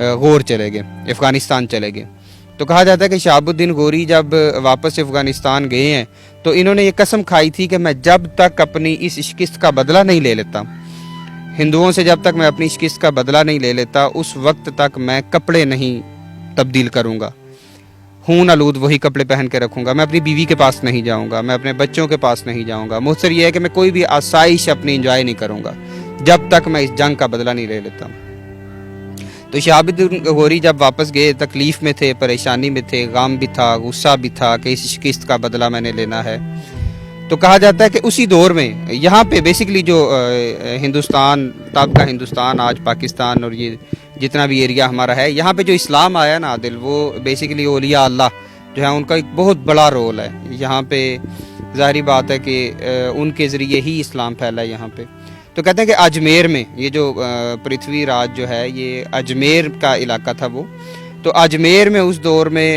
غور چلے گئے, افغانستان چلے گئے. تو کہا جاتا ہے کہ شہاب الدین غوری جب واپس افغانستان گئے ہیں تو انہوں نے یہ قسم کھائی تھی کہ میں جب تک اپنی اس شکست کا بدلہ نہیں لے لیتا, ہندوؤں سے جب تک میں اپنی شکست کا بدلہ نہیں لے لیتا, اس وقت تک میں کپڑے نہیں تبدیل کروں گا, خون آلود وہی کپڑے پہن کے رکھوں گا, میں اپنی بیوی کے پاس نہیں جاؤں گا, میں اپنے بچوں کے پاس نہیں جاؤں گا. مختصر یہ ہے کہ میں کوئی بھی آسائش اپنی انجوائے نہیں کروں گا جب تک میں اس جنگ کا بدلہ نہیں لے لیتا. تو شہاب الدین غوری جب واپس گئے تکلیف میں تھے, پریشانی میں تھے, غم بھی تھا, غصہ بھی تھا کہ اس شکست کا بدلہ میں نے لینا ہے. تو کہا جاتا ہے کہ اسی دور میں یہاں پہ بیسیکلی جو ہندوستان, تب کا ہندوستان, آج پاکستان اور یہ جتنا بھی ایریا ہمارا ہے, یہاں پہ جو اسلام آیا نا عادل, وہ بیسیکلی اولیاء اللہ جو ہے ان کا ایک بہت بڑا رول ہے یہاں پہ. ظاہری بات ہے کہ ان کے ذریعے ہی اسلام پھیلا ہے یہاں پہ. تو کہتے ہیں کہ اجمیر میں یہ جو پرتھوی راج جو ہے یہ اجمیر کا علاقہ تھا وہ. تو اجمیر میں اس دور میں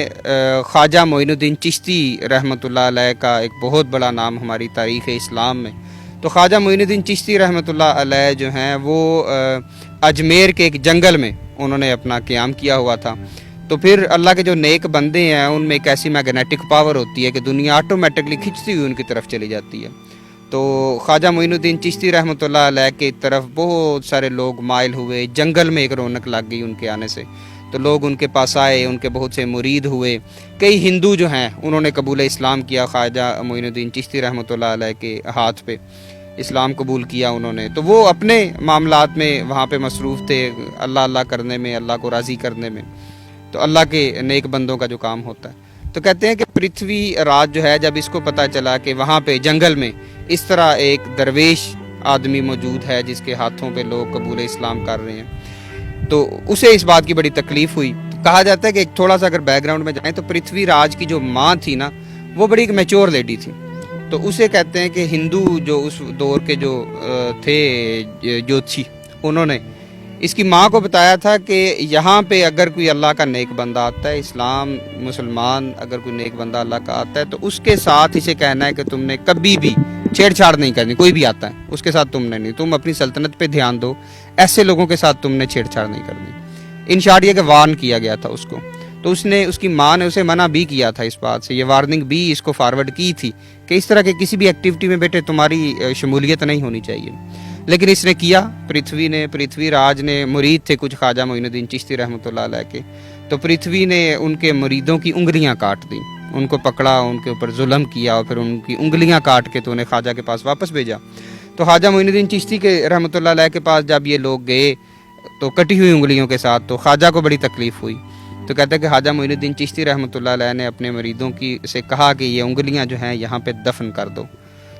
خواجہ معین الدین چشتی رحمۃ اللہ علیہ کا ایک بہت بڑا نام ہماری تاریخ اسلام میں. تو خواجہ معین الدین چشتی رحمۃ اللہ علیہ جو ہیں وہ اجمیر کے ایک جنگل میں انہوں نے اپنا قیام کیا ہوا تھا. تو پھر اللہ کے جو نیک بندے ہیں ان میں ایک ایسی میگنیٹک پاور ہوتی ہے کہ دنیا آٹومیٹکلی کھنچتی ہوئی ان کی طرف چلی جاتی ہے. تو خواجہ معین الدین چشتی رحمۃ اللہ علیہ کی طرف بہت سارے لوگ مائل ہوئے, جنگل میں ایک رونق لگ گئی ان کے آنے سے. تو لوگ ان کے پاس آئے, ان کے بہت سے مرید ہوئے. کئی ہندو جو ہیں انہوں نے قبول اسلام کیا خواجہ معین الدین چشتی رحمۃ اللہ علیہ کے ہاتھ پہ, اسلام قبول کیا انہوں نے. تو وہ اپنے معاملات میں وہاں پہ مصروف تھے, اللہ اللہ کرنے میں, اللہ کو راضی کرنے میں. تو اللہ کے نیک بندوں کا جو کام ہوتا ہے. تو کہتے ہیں کہ پرتھوی راج جو ہے جب اس کو پتہ چلا کہ وہاں پہ جنگل میں اس طرح ایک درویش آدمی موجود ہے جس کے ہاتھوں پہ لوگ قبول اسلام کر رہے ہیں, تو اسے اس بات کی بڑی تکلیف ہوئی. کہا جاتا ہے کہ ایک تھوڑا سا اگر بیک گراؤنڈ میں جائیں تو پرتھوی راج کی جو ماں تھی نا وہ بڑی ایک میچور لیڈی تھی. تو اسے کہتے ہیں کہ ہندو جو اس دور کے جو تھے جوتشی, انہوں نے اس کی ماں کو بتایا تھا کہ یہاں پہ اگر کوئی اللہ کا نیک بندہ آتا ہے, اسلام مسلمان اگر کوئی نیک بندہ اللہ کا آتا ہے تو اس کے ساتھ اسے کہنا ہے کہ تم نے کبھی بھی چھیڑ چھاڑ نہیں کرنی. کوئی بھی آتا ہے اس کے ساتھ تم نے نہیں, تم اپنی سلطنت پہ دھیان دو, ایسے لوگوں کے ساتھ تم نے چھیڑ چھاڑ نہیں کرنی. ان شارٹ یہ کہ وارن کیا گیا تھا اس کو. تو اس کی ماں نے اسے منع بھی کیا تھا اس بات سے, یہ وارننگ بھی اس کو فارورڈ کی تھی کہ اس طرح کے کسی بھی ایکٹیویٹی میں بیٹے تمہاری شمولیت نہیں ہونی چاہیے. لیکن اس نے کیا, پرتھوی راج نے مرید تھے کچھ خواجہ معین الدین چشتی رحمۃ اللہ علیہ کے. تو پرتھوی نے ان کے مریدوں کی انگلیاں کاٹ دیں, ان کو پکڑا, ان کے اوپر ظلم کیا اور پھر ان کی انگلیاں کاٹ کے تو انہیں خواجہ کے پاس واپس بھیجا. تو خواجہ معین الدین چشتی کے رحمۃ اللہ علیہ کے پاس جب یہ لوگ گئے تو کٹی ہوئی انگلیوں کے ساتھ, تو خواجہ کو بڑی تکلیف ہوئی. تو کہتے ہیں کہ خواجہ معین الدین چشتی رحمۃ اللہ علیہ نے اپنے مریدوں کی سے کہا کہ یہ انگلیاں جو ہیں یہاں پہ دفن کر دو.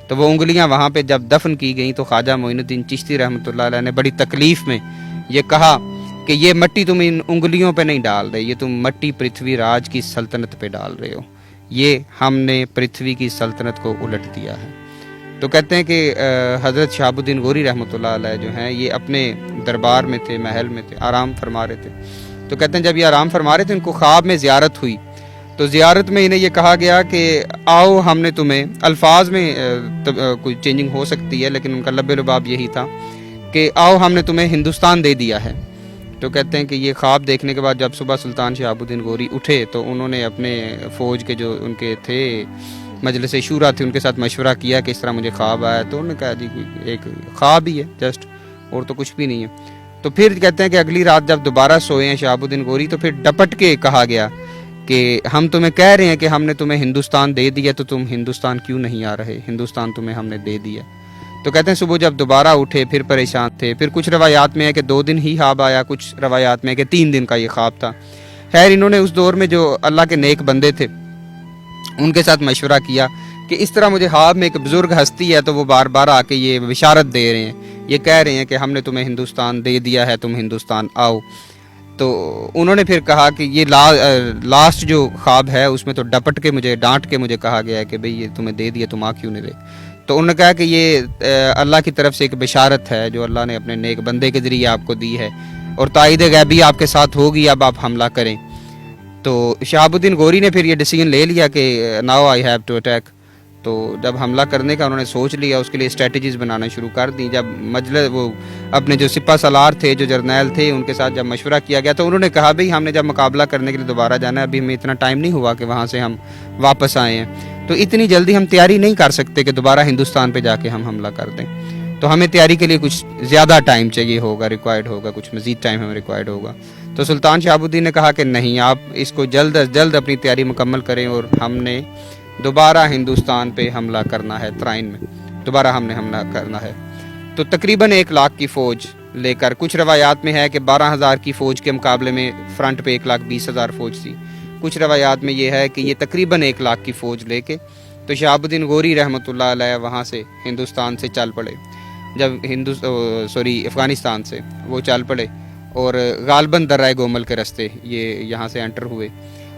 تو وہ انگلیاں وہاں پہ جب دفن کی گئیں تو خواجہ معین الدین چشتی رحمۃ اللہ علیہ نے بڑی تکلیف میں یہ کہا کہ یہ مٹی تم ان انگلیوں پہ نہیں ڈال رہے, یہ تم مٹی پرتھوی راج کی سلطنت پہ ڈال رہے ہو, یہ ہم نے پرتھوی کی سلطنت کو الٹ دیا ہے. تو کہتے ہیں کہ حضرت شہاب الدین غوری رحمۃ اللہ علیہ جو ہیں یہ اپنے دربار میں تھے, محل میں تھے, آرام فرما رہے تھے. تو کہتے ہیں جب یہ آرام فرما رہے تھے ان کو خواب میں زیارت ہوئی. تو زیارت میں انہیں یہ کہا گیا کہ آؤ ہم نے تمہیں, الفاظ میں کوئی چینجنگ ہو سکتی ہے لیکن ان کا لب لباب یہی تھا کہ آؤ ہم نے تمہیں ہندوستان دے دیا ہے. تو کہتے ہیں کہ یہ خواب دیکھنے کے بعد جب صبح سلطان شہاب الدین غوری اٹھے تو انہوں نے اپنے فوج کے جو ان کے تھے مجلس شورا تھے ان کے ساتھ مشورہ کیا کہ اس طرح مجھے خواب آیا. تو انہوں نے کہا جی ایک خواب ہی ہے جسٹ, اور تو کچھ بھی نہیں ہے. تو پھر کہتے ہیں کہ اگلی رات جب دوبارہ سوئے ہیں شہاب الدین غوری تو پھر ڈپٹ کے کہا گیا کہ ہم تمہیں کہہ رہے ہیں کہ ہم نے تمہیں ہندوستان دے دیا تو تم ہندوستان کیوں نہیں آ رہے, ہندوستان تمہیں ہم نے دے دیا. تو کہتے ہیں صبح جب دوبارہ اٹھے پھر پریشان تھے. پھر کچھ روایات میں ہے کہ 2 دن ہی خواب آیا, کچھ روایات میں ہے کہ 3 دن کا یہ خواب تھا. خیر انہوں نے اس دور میں جو اللہ کے نیک بندے تھے ان کے ساتھ مشورہ کیا کہ اس طرح مجھے خواب میں ایک بزرگ ہستی ہے تو وہ بار بار آ کے یہ بشارت دے رہے ہیں, یہ کہہ رہے ہیں کہ ہم نے تمہیں ہندوستان دے دیا ہے, تم ہندوستان آؤ. تو انہوں نے پھر کہا کہ یہ لاسٹ جو خواب ہے اس میں تو ڈپٹ کے مجھے ڈانٹ کے مجھے کہا گیا ہے کہ بھئی یہ تمہیں دے دیا, تم آ کیوں نہیں رہے. تو انہوں نے کہا کہ یہ اللہ کی طرف سے ایک بشارت ہے جو اللہ نے اپنے نیک بندے کے ذریعے آپ کو دی ہے اور تائید غیبی آپ کے ساتھ ہوگی, اب آپ حملہ کریں. تو شہاب الدین غوری نے پھر یہ ڈیسیجن لے لیا کہ now I have to attack. تو جب حملہ کرنے کا انہوں نے سوچ لیا، اس کے لیے اسٹریٹجیز بنانا شروع کر دی. جب مجلس وہ اپنے جو سپہ سالار تھے، جو جرنیل تھے، ان کے ساتھ جب مشورہ کیا گیا تو انہوں نے کہا بھئی ہم نے جب مقابلہ کرنے کے لیے دوبارہ جانا ہے، ابھی ہمیں اتنا ٹائم نہیں ہوا کہ وہاں سے ہم واپس آئے ہیں، تو اتنی جلدی ہم تیاری نہیں کر سکتے کہ دوبارہ ہندوستان پہ جا کے ہم حملہ کر دیں. تو ہمیں تیاری کے لیے کچھ زیادہ ٹائم چاہیے ہوگا، ریکوائرڈ ہوگا، کچھ مزید ٹائم ہمیں ریکوائرڈ ہوگا. تو سلطان شہاب الدین نے کہا کہ نہیں، آپ اس کو جلد از جلد اپنی تیاری مکمل کریں، اور ہم نے دوبارہ ہندوستان پہ حملہ کرنا ہے. ترائن میں دوبارہ ہم نے حملہ کرنا ہے. تو تقریباً 1 لاکھ کی فوج لے کر، کچھ روایات میں ہے کہ 12,000 کی فوج کے مقابلے میں فرنٹ پہ 1,20,000 فوج تھی. کچھ روایات میں یہ ہے کہ یہ تقریباً 1 لاکھ کی فوج لے کے تو شہاب الدین غوری رحمۃ اللہ علیہ وہاں سے ہندوستان سے چل پڑے. جب افغانستان سے وہ چل پڑے اور غالباً درہ گومل کے راستے یہ یہاں سے انٹر ہوئے.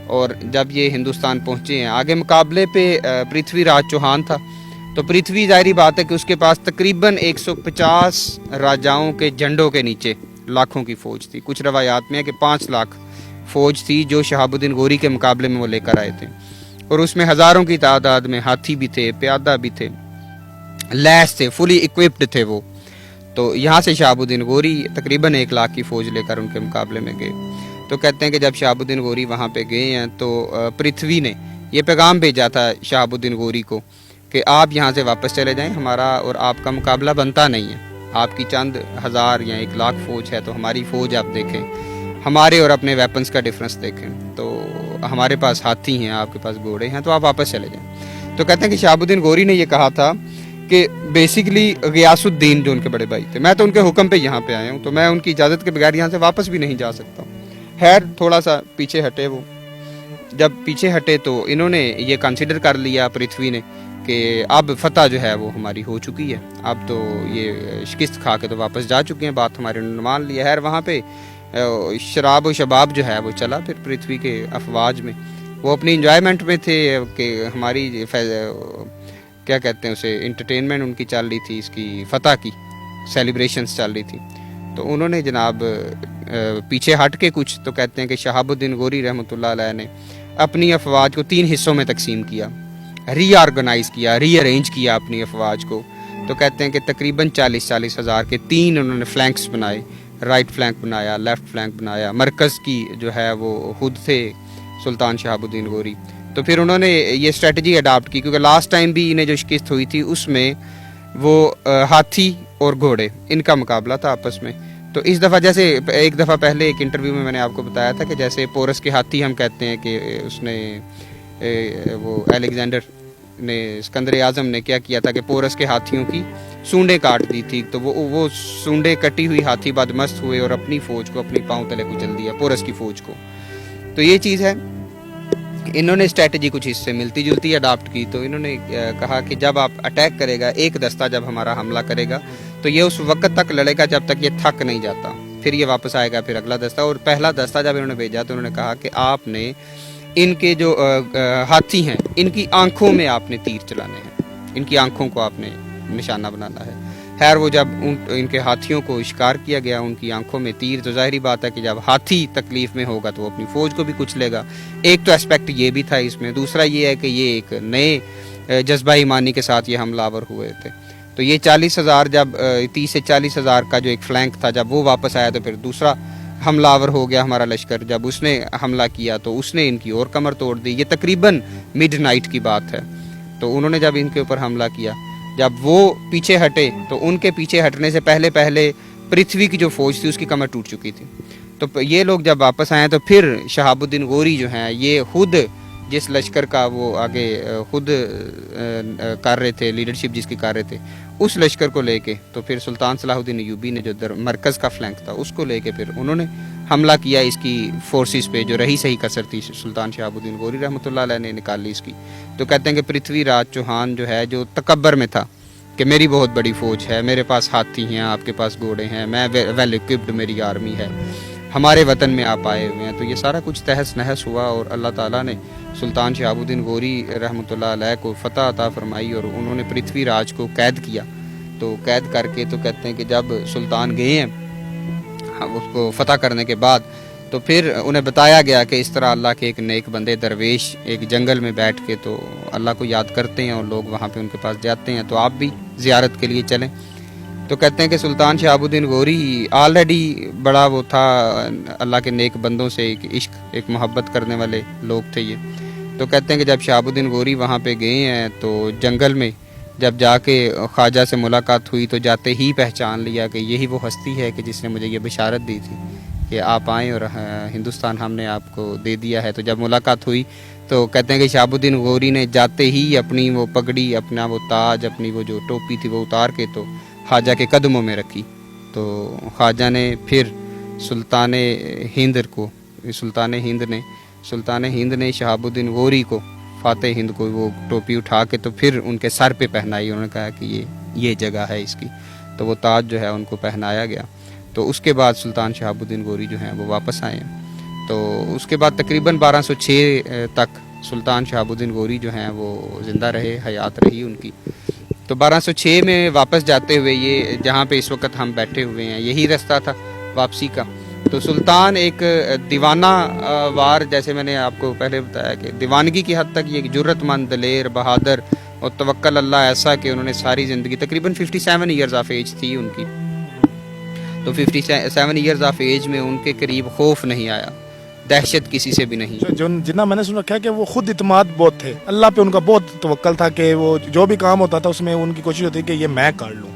اور جب یہ ہندوستان پہنچے ہیں، آگے مقابلے پہ پرتھوی راج چوہان تھا. تو پرتھوی ظاہری بات ہے کہ اس کے پاس تقریباً 150 راجاؤں کے جھنڈوں کے نیچے لاکھوں کی فوج تھی. کچھ روایات میں ہے کہ 5 لاکھ فوج تھی جو شہاب الدین غوری کے مقابلے میں وہ لے کر آئے تھے. اور اس میں ہزاروں کی تعداد میں ہاتھی بھی تھے، پیادہ بھی تھے، لیس تھے، فلی اکوپڈ تھے وہ. تو یہاں سے شہاب الدین غوری تقریباً 1 لاکھ کی فوج لے کر ان کے مقابلے میں گئے. تو کہتے ہیں کہ جب شہاب الدین غوری وہاں پہ گئے ہیں تو پرتھوی نے یہ پیغام بھیجا تھا شہاب الدین غوری کو کہ آپ یہاں سے واپس چلے جائیں، ہمارا اور آپ کا مقابلہ بنتا نہیں ہے. آپ کی چند ہزار یا 1 لاکھ فوج ہے، تو ہماری فوج آپ دیکھیں، ہمارے اور اپنے ویپنز کا ڈفرنس دیکھیں. تو ہمارے پاس ہاتھی ہیں، آپ کے پاس گھوڑے ہیں، تو آپ واپس چلے جائیں. تو کہتے ہیں کہ شہاب الدین غوری نے یہ کہا تھا کہ بیسیکلی غیاث الدین جو ان کے بڑے بھائی تھے، میں تو ان کے حکم پہ یہاں پہ آیا ہوں، تو میں ان کی اجازت کے بغیر یہاں سے واپس بھی نہیں جا سکتا ہوں. خیر تھوڑا سا پیچھے ہٹے وہ. جب پیچھے ہٹے تو انہوں نے یہ کنسیڈر کر لیا پرتھوی نے کہ اب فتح جو ہے وہ ہماری ہو چکی ہے، اب تو یہ شکست کھا کے تو واپس جا چکے ہیں، بات ہمارے انہوں نے مان لی ہے. خیر وہاں پہ شراب و شباب جو ہے وہ چلا. پھر پرتھوی کے افواج میں وہ اپنی انجوائمنٹ میں تھے کہ ہماری کیا کہتے ہیں اسے، انٹرٹینمنٹ ان کی چل رہی تھی، اس کی فتح کی سیلیبریشنز چل رہی تھی. تو انہوں نے جناب پیچھے ہٹ کے کچھ، تو کہتے ہیں کہ شہاب الدین غوری رحمۃ اللہ علیہ نے اپنی افواج کو 3 حصوں میں تقسیم کیا، ری آرگنائز کیا، ری ارینج کیا اپنی افواج کو. تو کہتے ہیں کہ تقریباً 40 ہزار کے 3 انہوں نے فلینکس بنائے، رائٹ فلینک بنایا، لیفٹ فلینک بنایا. مرکز کی جو ہے وہ خود تھے سلطان شہاب الدین غوری. تو پھر انہوں نے یہ اسٹریٹجی اڈاپٹ کی، کیونکہ لاسٹ ٹائم بھی انہیں جو شکست ہوئی تھی اس میں وہ ہاتھی اور گھوڑے ان کا مقابلہ تھا آپس میں. تو اس دفعہ جیسے ایک دفعہ پہلے ایک انٹرویو میں نے آپ کو بتایا تھا کہ جیسے پورس کے ہاتھی ہم کہتے ہیں کہ اس نے وہ الیگزینڈر نے، اسکندر اعظم نے کیا تھا کہ پورس کے ہاتھیوں کی سونڈیں کاٹ دی تھی. تو وہ سونڈیں کٹی ہوئی ہاتھی بدمست ہوئے اور اپنی فوج کو اپنی پاؤں تلے کچل دیا، پورس کی فوج کو. تو یہ چیز ہے، انہوں نے اسٹریٹجی کچھ اس سے ملتی جلتی اڈاپٹ کی. تو انہوں نے کہا کہ جب آپ اٹیک کرے گا، ایک دستہ جب ہمارا حملہ کرے گا تو یہ اس وقت تک لڑے گا جب تک یہ تھک نہیں جاتا، پھر یہ واپس آئے گا، پھر اگلا دستہ. اور پہلا دستہ جب انہوں نے بھیجا تو انہوں نے کہا کہ آپ نے ان کے جو ہاتھی ہیں ان کی آنکھوں میں آپ نے تیر چلانے ہیں، ان کی آنکھوں کو آپ نے نشانہ بنانا ہے. خیر وہ جب ان کے ہاتھیوں کو شکار کیا گیا، ان کی آنکھوں میں تیر، تو ظاہری بات ہے کہ جب ہاتھی تکلیف میں ہوگا تو وہ اپنی فوج کو بھی کچھ لے گا. ایک تو اسپیکٹ یہ بھی تھا اس میں. دوسرا یہ ہے کہ یہ ایک نئے جذبہ ایمانی کے ساتھ یہ حملہ آور ہوئے تھے. تو یہ 40,000 جب 30 سے 40,000 کا جو ایک فلینک تھا جب وہ واپس آیا تو پھر دوسرا حملہ آور ہو گیا ہمارا لشکر. جب اس نے حملہ کیا تو اس نے ان کی اور کمر توڑ دی. یہ تقریباً مڈ نائٹ کی بات ہے. تو انہوں نے جب ان کے اوپر حملہ کیا، جب وہ پیچھے ہٹے تو ان کے پیچھے ہٹنے سے پہلے پرتھوی کی جو فوج تھی اس کی کمر ٹوٹ چکی تھی. تو یہ لوگ جب واپس آئے تو پھر شہاب الدین غوری جو ہیں یہ خود جس لشکر کا وہ آگے خود کر رہے تھے، لیڈرشپ جس کی کر رہے تھے، اس لشکر کو لے کے تو پھر سلطان صلاح الدین ایوبی نے جو مرکز کا فلینک تھا اس کو لے کے پھر انہوں نے حملہ کیا اس کی فورسز پہ جو رہی صحیح کثر تھی سلطان شہاب الدین غوری رحمۃ اللہ علیہ نے نکال لی اس کی. تو کہتے ہیں کہ پرتھوی راج چوہان جو ہے جو تکبر میں تھا کہ میری بہت بڑی فوج ہے، میرے پاس ہاتھی ہیں، آپ کے پاس گھوڑے ہیں، میں ویل اکوپڈ میری آرمی ہے، ہمارے وطن میں آپ آئے ہوئے ہیں. تو یہ سارا کچھ تہس نہس ہوا اور اللہ تعالیٰ نے سلطان شہاب الدین غوری رحمۃ اللہ علیہ کو فتح عطا فرمائی اور انہوں نے پرتھوی راج کو قید کیا. تو قید کر کے تو کہتے ہیں کہ جب سلطان گئے ہیں اس کو فتح کرنے کے بعد تو پھر انہیں بتایا گیا کہ اس طرح اللہ کے ایک نیک بندے درویش ایک جنگل میں بیٹھ کے تو اللہ کو یاد کرتے ہیں اور لوگ وہاں پہ ان کے پاس جاتے ہیں، تو آپ بھی زیارت کے لیے چلیں۔ تو کہتے ہیں کہ سلطان شہاب الدین غوری آلریڈی بڑا وہ تھا، اللہ کے نیک بندوں سے ایک عشق ایک محبت کرنے والے لوگ تھے یہ۔ تو کہتے ہیں کہ جب شہاب الدین غوری وہاں پہ گئے ہیں تو جنگل میں جب جا کے خواجہ سے ملاقات ہوئی تو جاتے ہی پہچان لیا کہ یہی وہ ہستی ہے کہ جس نے مجھے یہ بشارت دی تھی کہ آپ آئیں اور ہندوستان ہم نے آپ کو دے دیا ہے۔ تو جب ملاقات ہوئی تو کہتے ہیں کہ شہاب الدین غوری نے جاتے ہی اپنی وہ پگڑی، اپنا وہ تاج، اپنی وہ جو ٹوپی تھی وہ اتار کے تو خواجہ کے قدموں میں رکھی۔ تو خواجہ نے پھر سلطان ہند نے شہاب الدین غوری کو، فاتح ہند کو، وہ ٹوپی اٹھا کے تو پھر ان کے سر پہ پہنائی۔ انہوں نے کہا کہ یہ جگہ ہے اس کی، تو وہ تاج جو ہے ان کو پہنایا گیا۔ تو اس کے بعد سلطان شہاب الدین غوری جو ہیں وہ واپس آئے ہیں۔ تو اس کے بعد تقریباً 1206 تک سلطان شہاب الدین غوری جو ہیں وہ زندہ رہے، حیات رہی ان کی۔ تو 1206 میں واپس جاتے ہوئے یہ جہاں پہ اس وقت ہم بیٹھے ہوئے ہیں یہی راستہ تھا واپسی کا۔ تو سلطان ایک دیوانہ وار، جیسے میں نے آپ کو پہلے بتایا کہ دیوانگی کی حد تک یہ ایک جرت مند، دلیر، بہادر اور توکل اللہ ایسا کہ انہوں نے ساری زندگی، تقریباً 57 ایئرز آف ایج تھی ان کی، تو 57 ایئرز آف ایج میں ان کے قریب خوف نہیں آیا، دہشت کسی سے بھی نہیں۔ جتنا میں نے سن رکھا ہے کہ وہ خود اعتماد بہت تھے، اللہ پہ ان کا بہت توکل تھا کہ وہ جو بھی کام ہوتا تھا اس میں ان کی کوشش ہوتی کہ یہ میں کر لوں،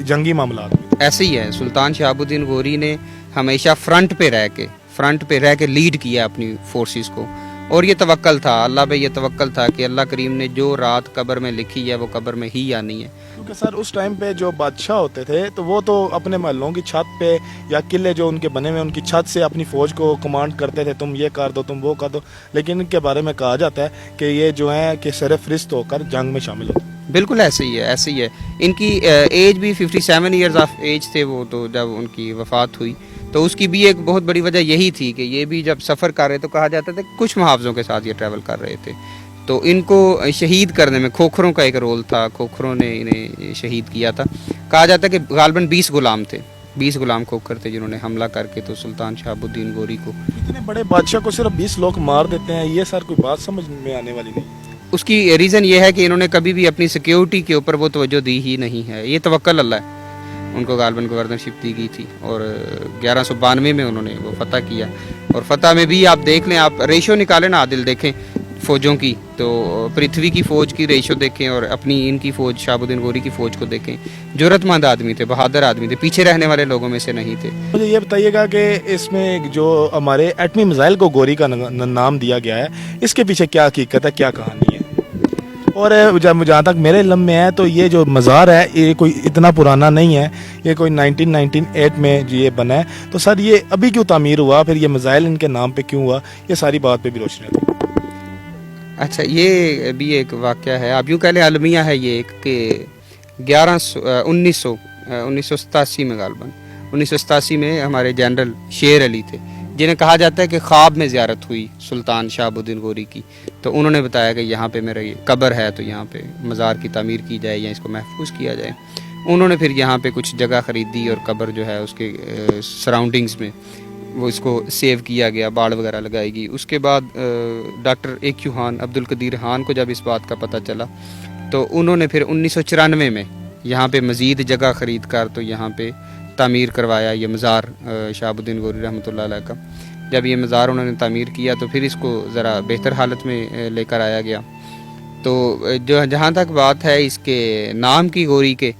جنگی معاملات میں۔ ایسے ہی ہے، سلطان شہاب الدین غوری نے ہمیشہ فرنٹ پہ رہ کے لیڈ کیا اپنی فورسز کو، اور یہ توکل تھا، اللہ پہ یہ توکل تھا کہ اللہ کریم نے جو رات قبر میں لکھی ہے وہ قبر میں ہی آنی ہے۔ کیونکہ سر اس ٹائم پہ جو بادشاہ ہوتے تھے تو وہ تو اپنے محلوں کی چھت پہ یا قلعے جو ان کے بنے ہوئے ان کی چھت سے اپنی فوج کو کمانڈ کرتے تھے، تم یہ کر دو، تم وہ کر دو، لیکن ان کے بارے میں کہا جاتا ہے کہ یہ جو ہیں کہ سر فہرست ہو کر جنگ میں شامل ہوتے ہیں۔ بالکل ایسے ہی ہے۔ ان کی ایج بھی 57 ایئرز آف ایج تھے وہ، تو جب ان کی وفات ہوئی تو اس کی بھی ایک بہت بڑی وجہ یہی تھی کہ یہ بھی جب سفر کر رہے تو کہا جاتا تھا کہ کچھ محافظوں کے ساتھ یہ ٹریول کر رہے تھے، تو ان کو شہید کرنے میں کھوکھروں کا ایک رول تھا، کھوکھروں نے انہیں شہید کیا تھا۔ کہا جاتا ہے کہ غالباً 20 غلام تھے، 20 غلام کھوکھر تھے جنہوں نے حملہ کر کے تو سلطان شہاب الدین غوری کو، اتنے بڑے بادشاہ کو صرف 20 لوگ مار دیتے ہیں، یہ سر کوئی بات سمجھ میں آنے والی نہیں۔ اس کی ریزن یہ ہے کہ انہوں نے کبھی بھی اپنی سیکیورٹی کے اوپر وہ توجہ دی ہی نہیں ہے، یہ توکل اللہ ہے۔ ان کو غالباً گورنرشپ دی گئی تھی اور 1192 میں انہوں نے وہ فتح کیا، اور فتح میں بھی آپ دیکھ لیں، آپ ریشو نکالیں نا عادل، دیکھیں فوجوں کی، تو پرتھوی کی فوج کی ریشو دیکھیں اور اپنی ان کی فوج شہاب الدین غوری کی فوج کو دیکھیں، جرت مند آدمی تھے، بہادر آدمی تھے، پیچھے رہنے والے لوگوں میں سے نہیں تھے۔ مجھے یہ بتائیے گا کہ اس میں جو ہمارے ایٹمی میزائل کو غوری کا نام دیا گیا ہے، اس کے پیچھے کیا حقیقت ہے، کیا کہانی ہے؟ اور جہاں تک میرے علم میں ہے تو یہ جو مزار ہے یہ کوئی اتنا پرانا نہیں ہے، یہ کوئی 1998 میں یہ بنا ہے، تو سر یہ ابھی کیوں تعمیر ہوا، پھر یہ میزائل ان کے نام پہ کیوں ہوا، یہ ساری بات پہ بھی روشنی ہوتی ہے۔ اچھا، یہ بھی ایک واقعہ ہے، آپ یوں کہہ لیں المیہ ہے یہ ایک، کہ 1987 میں غالباً 1987 میں ہمارے جنرل شیر علی تھے جنہیں کہا جاتا ہے کہ خواب میں زیارت ہوئی سلطان شہاب الدین غوری کی، تو انہوں نے بتایا کہ یہاں پہ میرا یہ قبر ہے تو یہاں پہ مزار کی تعمیر کی جائے یا اس کو محفوظ کیا جائے۔ انہوں نے پھر یہاں پہ کچھ جگہ خریدی اور قبر جو ہے اس کے سراؤنڈنگز میں وہ اس کو سیو کیا گیا، باڑ وغیرہ لگائی گئی۔ اس کے بعد ڈاکٹر AQ خان، عبد القدیر خان کو جب اس بات کا پتہ چلا تو انہوں نے پھر 1994 میں یہاں پہ مزید جگہ خرید کر تو یہاں پہ تعمیر کروایا یہ مزار شہاب الدین غوری رحمۃ اللہ علیہ کا۔ جب یہ مزار انہوں نے تعمیر کیا تو پھر اس کو ذرا بہتر حالت میں لے کر آیا گیا۔ تو جہاں تک بات ہے اس کے نام کی غوری کے،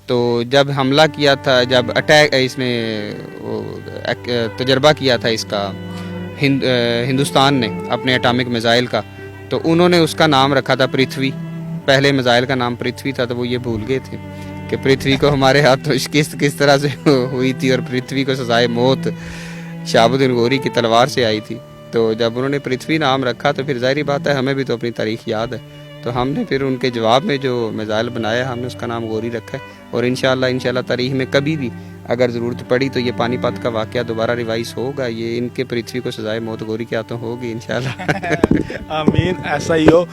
تو جب حملہ کیا تھا، جب اٹیک اس نے تجربہ کیا تھا اس کا ہندوستان نے اپنے اٹامک میزائل کا، تو انہوں نے اس کا نام رکھا تھا پرتھوی۔ پہلے میزائل کا نام پرتھوی تھا تو وہ یہ بھول گئے تھے کہ پرتھوی کو ہمارے ہاتھوں کس طرح سے ہوئی تھی، اور پرتھوی کو سزائے موت شہاب الدین غوری کی تلوار سے آئی تھی۔ تو جب انہوں نے پرتھوی نام رکھا تو پھر ظاہری بات ہے ہمیں بھی تو اپنی تاریخ یاد ہے، تو ہم نے پھر ان کے جواب میں جو میزائل بنایا ہم نے اس کا نام غوری رکھا ہے، اور انشاءاللہ تاریخ میں کبھی بھی اگر ضرورت پڑی تو یہ پانی پت کا واقعہ دوبارہ ریوائز ہوگا. یہ ان کے پرتھوی کو سزائے موت غوری کے ہاتھوں ہوگی انشاءاللہ. آمین ایسا ہی ہو.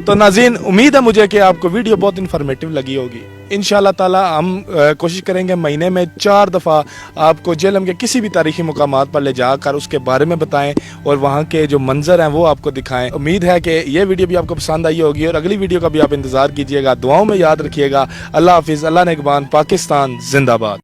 تو ناظرین امید ہے مجھے کہ آپ کو ویڈیو بہت انفارمیٹیو لگی ہوگی. انشاءاللہ تعالی ہم کوشش کریں گے مہینے میں 4 دفعہ آپ کو جہلم کے کسی بھی تاریخی مقامات پر لے جا کر اس کے بارے میں بتائیں اور وہاں کے جو منظر ہیں وہ آپ کو دکھائیں. امید ہے کہ یہ ویڈیو بھی آپ کو پسند آئی ہوگی اور اگلی ویڈیو کا بھی آپ انتظار کیجئے گا. دعاؤں میں یاد رکھیے گا. اللہ حافظ. اللہ نگہبان. پاکستان زندہ باد.